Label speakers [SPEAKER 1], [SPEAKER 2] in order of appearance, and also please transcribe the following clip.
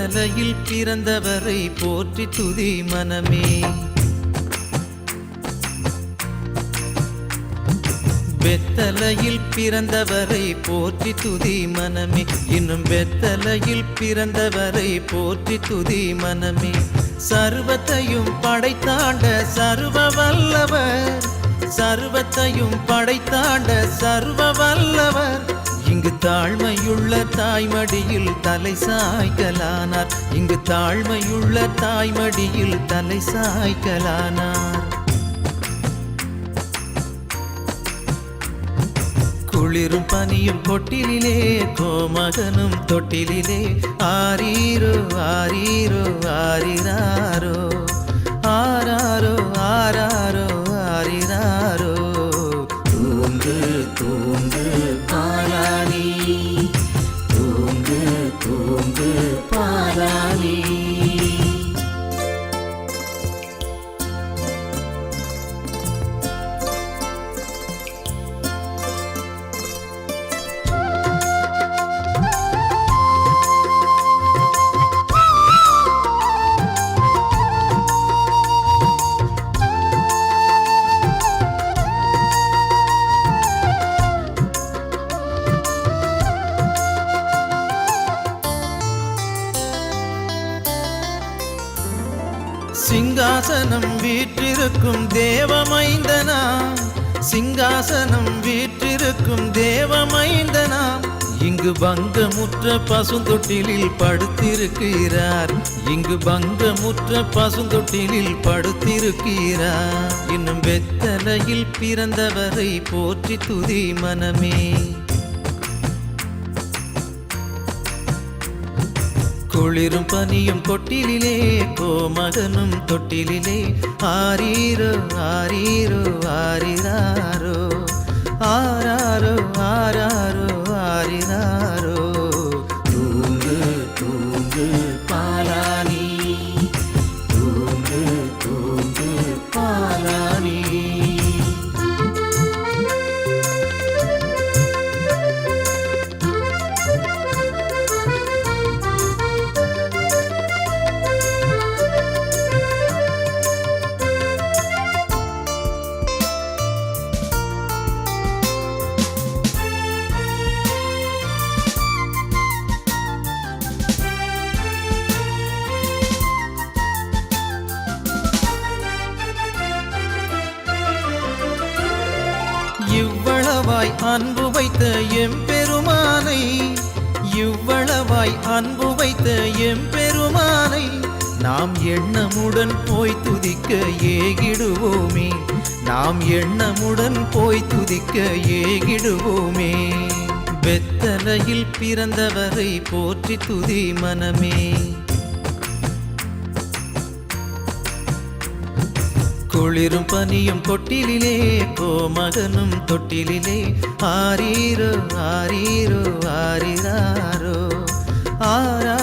[SPEAKER 1] வெத்தலையில் பிறந்தவரை போற்றி துதி மனமே. வெத்தலையில் பிறந்தவரை போற்றி துதி மனமே. இன்னும் வெத்தலையில் பிறந்தவரை போற்றி துதி மனமே. சர்வத்தையும் படைத்தாண்ட சர்வ வல்லவர், சர்வத்தையும் படைத்தாண்ட சர்வ வல்லவர், இங்கு தாழ்மையுள்ள தாய்மடியில் தலை சாய்க்கலானார். இங்கு தாழ்மையுள்ள தாய்மடியில் தலை சாய்க்கலானார். குளிரும் பனியும் கொட்டிலே கோமகனும் தொட்டிலே ஆரீரோ ஆரீரோ ஆரிராரோ ஆராரோ ஆராரோ ஆரிராரோ. தூங்கு தூங்கு பாலானி, தூங்கு தூங்கு பாலானி. சிங்காசனம் வீற்றிருக்கும் தேவமைந்தனாம், சிங்காசனம் வீற்றிருக்கும் தேவமைந்தனாம், இங்கு பங்கமுற்ற பசுந்தொட்டிலில் படுத்திருக்கிறார். இங்கு பங்கமுற்ற பசுந்தொட்டிலில் படுத்திருக்கிறார். இன்னும் வெத்தலையில் பிறந்தவரை போற்றி துதி மனமே. குளிரும் பனியும் கொட்டிலே கோமகனும் தொட்டிலே ஆரீரோ ஆரீரோ ஆரிராரோ ஆராரோ ஆராரோ ஆரிராரோ. தூங்கு தூங்கு பாலானி, தூங்கு தூங்கு பாலானி. இவ்வளவாய் அன்பு வைத்த எம்பெருமானை, இவ்வளவாய் அன்பு வைத்த எம்பெருமானை நாம் எண்ணமுடன் போய் துதிக்க ஏகிடுவோமே. நாம் எண்ணமுடன் போய் துதிக்க ஏகிடுவோமே. வெத்தலையில் பிறந்தவரை போற்றி துதி மனமே. குளிரும் பனியும் கொட்டிலே கோமகனும் தொட்டிலே ஆரீரோ ஆரீரோ ஆரிராரோ ஆரா